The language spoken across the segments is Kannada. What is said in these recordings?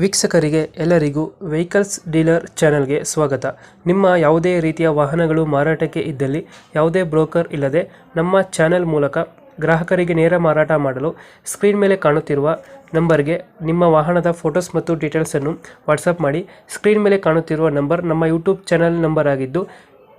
ವೀಕ್ಷಕರಿಗೆ ಎಲ್ಲರಿಗೂ ವೆಹಿಕಲ್ಸ್ ಡೀಲರ್ ಚಾನೆಲ್ಗೆ ಸ್ವಾಗತ. ನಿಮ್ಮ ಯಾವುದೇ ರೀತಿಯ ವಾಹನಗಳು ಮಾರಾಟಕ್ಕೆ ಇದ್ದಲ್ಲಿ ಯಾವುದೇ ಬ್ರೋಕರ್ ಇಲ್ಲದೆ ನಮ್ಮ ಚಾನೆಲ್ ಮೂಲಕ ಗ್ರಾಹಕರಿಗೆ ನೇರ ಮಾರಾಟ ಮಾಡಲು ಸ್ಕ್ರೀನ್ ಮೇಲೆ ಕಾಣುತ್ತಿರುವ ನಂಬರ್ಗೆ ನಿಮ್ಮ ವಾಹನದ ಫೋಟೋಸ್ ಮತ್ತು ಡೀಟೇಲ್ಸನ್ನು ವಾಟ್ಸಪ್ ಮಾಡಿ. ಸ್ಕ್ರೀನ್ ಮೇಲೆ ಕಾಣುತ್ತಿರುವ ನಂಬರ್ ನಮ್ಮ ಯೂಟ್ಯೂಬ್ ಚಾನೆಲ್ ನಂಬರ್ ಆಗಿದ್ದು,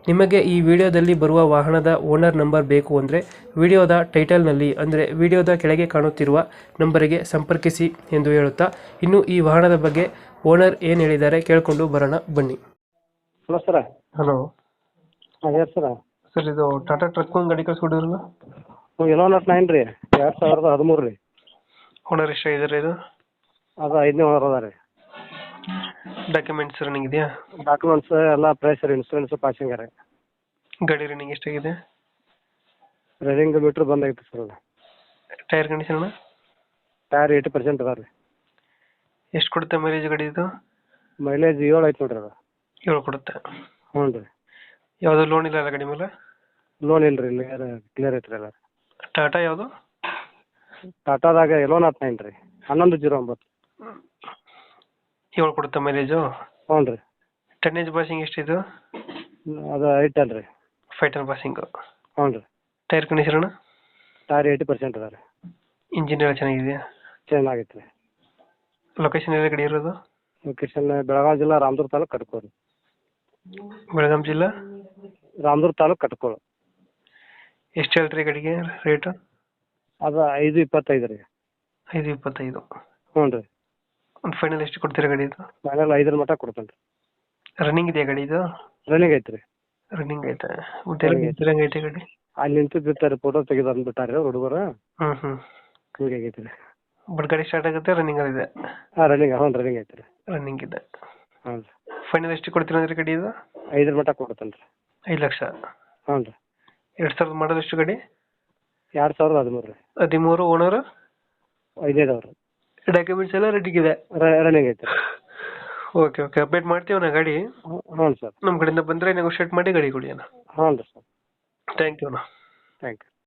ನಿಮಗೆ ಈ ವಿಡಿಯೋದಲ್ಲಿ ಬರುವ ವಾಹನದ ಓನರ್ ನಂಬರ್ ಬೇಕು ಅಂದರೆ ವಿಡಿಯೋದ ಟೈಟಲ್ನಲ್ಲಿ ಅಂದರೆ ವಿಡಿಯೋದ ಕೆಳಗೆ ಕಾಣುತ್ತಿರುವ ನಂಬರಿಗೆ ಸಂಪರ್ಕಿಸಿ ಎಂದು ಹೇಳುತ್ತಾ, ಇನ್ನು ಈ ವಾಹನದ ಬಗ್ಗೆ ಓನರ್ ಏನು ಹೇಳಿದ್ದಾರೆ ಕೇಳಿಕೊಂಡು ಬರೋಣ ಬನ್ನಿ. Hello sir. ಹಲೋ ಹಾಂ ಹೇಳಿ ಸರ. ಸರ್, ಇದು ಟಾಟಾ ಟ್ರಕ್ ಒಂದು ಗಾಡಿ ಕಳಿಸ್ಕೊಡಿರಲ್ಲ? ಎಲ್ಲೋ ನಾಟ್ 9 ರೀ, 2013 ರೀ. ಓನರ್ ಎಷ್ಟಾಗಿದ್ದಾರೆ ಇದು? ಅದು 5ನೇ ಓನರ್ ಅದ ರೀ. ಡಾಕ್ಯುಮೆಂಟ್ಸ್ ರನ್ನಿಂಗ್ ಇದೆಯಾ? ಡಾಕ್ಯುಮೆಂಟ್ಸ್ ಎಲ್ಲ ಪ್ರೆಷರ್, ಇನ್ಸೂರೆನ್ಸ್, ಪಾಸಿಂಗ್ ರೀ. ಗಾಡಿ ರನ್ನಿಂಗ್ ಎಷ್ಟಾಗಿದೆ? ರನ್ನಿಂಗ್ ಮೀಟ್ರ್ ಬಂದಾಗಿತ್ತು ಸರ್. ಅದು ಟೈರ್ ಕಂಡೀಷನ್ ಟೈರ್ 80% ಅದ ರೀ. ಎಷ್ಟು ಕೊಡುತ್ತೆ ಮೈಲೇಜ್ ಗಾಡಿ ಇದು? ಮೈಲೇಜ್ 7 ಐತೆ ನೋಡ್ರಿ. ಅದು 7 ಕೊಡುತ್ತೆ. ಹ್ಞೂ ರೀ. ಯಾವುದೋ ಲೋನ್ ಇಲ್ಲ ಅಲ್ಲ ಗಾಡಿ ಮೇಲೆ? ಲೋನ್ ಇಲ್ಲ ರೀ, ಕ್ಲಿಯರ್ ಐತ್ರಿ ಎಲ್ಲ. ಟಾಟಾ ಯಾವುದು? ಟಾಟಾದಾಗ ಎಲ್ಲೋ ನಾಟ್ 9 ರೀ, 1109. 7 ಕೊಡುತ್ತೆ ಮೈಲೇಜು? ಹ್ಞೂ ರೀ. ಟನ್ನೇಜ್ ಪಾಸಿಂಗ್ ಎಷ್ಟಿದು? ಅದು 8 ಅಲ್ಲ ರೀ. 5 ಟನ್ ಪಾಸಿಂಗು. ಹ್ಞೂ ರೀ. Tyre condition? ಟೈರ್ 80% ಅದ ರೀ. ಇಂಜಿನ್ ಎಲ್ಲ ಚೆನ್ನಾಗಿದೆಯಾ? ಚೆನ್ನಾಗೈತೆ ರೀ. ಲೊಕೇಶನ್ ಎಲ್ಲ ಗಾಡಿ ಇರೋದು? ಲೊಕೇಶನ್ ಬೆಳಗಾವಿ ಜಿಲ್ಲಾ ರಾಮದುರ್ಗ ತಾಲೂಕು ಕಟ್ಕೋರಿ. ಬೆಳಗಾಂ ಜಿಲ್ಲಾ ರಾಮದುರ್ಗ ತಾಲೂಕು ಕಟ್ಕೋಳು. ಎಷ್ಟು ಹೇಳ್ತೀರಿ ಗಾಡಿಗೆ ರೇಟು? ಅದು 5.25 ರೀ. 5.25. ಹ್ಞೂ ರೀ. ಒಂದು ಫೈನಲ್ ಎಷ್ಟು ಕೊಡ್ತೀರಾ ಗಾಡಿ ಇದು? ಫೈನಲ್ 5 ಮಟ್ಟ ಕೊಡ್ತೇನೆ ರೀ. ರನ್ನಿಂಗ್ ಇದೆಯಾ ಗಾಡಿ ಇದು? ರನ್ನಿಂಗ್ ಐತೆ ರೀ. ರನ್ನಿಂಗ್ ಐತೆ. ಮತ್ತೆ ಐತೆ ಗಾಡಿ? ಅಲ್ಲಿ ನಿಂತು ಬಿಡ್ತಾರೆ, ಫೋಟೋ ತೆಗೆದು ಅಂದ್ಬಿಟ್ಟಾರೆ ಹುಡುಗರು. ಹ್ಞೂ ಹಿಂಗೆ ಆಗೈತೆ ರೀ. ಬಟ್ ಗಾಡಿ ಸ್ಟಾರ್ಟ್ ಆಗುತ್ತೆ, ರನ್ನಿಂಗ್ ಇದೆ? ಹಾಂ ರನ್ನಿಂಗ್, ಹ್ಞೂ ರನ್ನಿಂಗ್ ಐತೆ ರೀ. ರನ್ನಿಂಗ್ ಇದೆ. ಹ್ಞೂ ರೀ. ಫೈನಲ್ ಎಷ್ಟು ಕೊಡ್ತೀರಾ ಅಂದ್ರೆ ಗಾಡಿ ಇದು? 5 ಮಟ್ಟ ಕೊಡ್ತೇನೆ ರೀ. 5 ಲಕ್ಷ? ಹ್ಞೂ ರೀ. 2000 ಮಾಡೋದು ಎಷ್ಟು ಗಾಡಿ? 2013 ರೀ. 13. ಓನರು 5ನೇದವ್ರು. ಡಾಕ್ಯುಮೆಂಟ್ಸ್ ಎಲ್ಲ ರೆಡಿಗೆ ಇದೆ? ರನ್ನಿಂಗ್ ಐತೆ ರೀ. ಓಕೆ ಅಪ್ಡೇಟ್ ಮಾಡ್ತೀವಿ ನಾ ಗಾಡಿ. ಹ್ಞೂ ಸರ್. ನಮ್ಮ ಕಡೆಯಿಂದ ಬಂದರೆ ನೆಗೋಷಿಯೇಟ್ ಮಾಡಿ ಗಾಡಿ ಕೊಡಿ ಅಣ್ಣ. ಹ್ಞೂ ರೀ ಸರ್. ಥ್ಯಾಂಕ್ ಯು ಅಣ್ಣ. Thank you.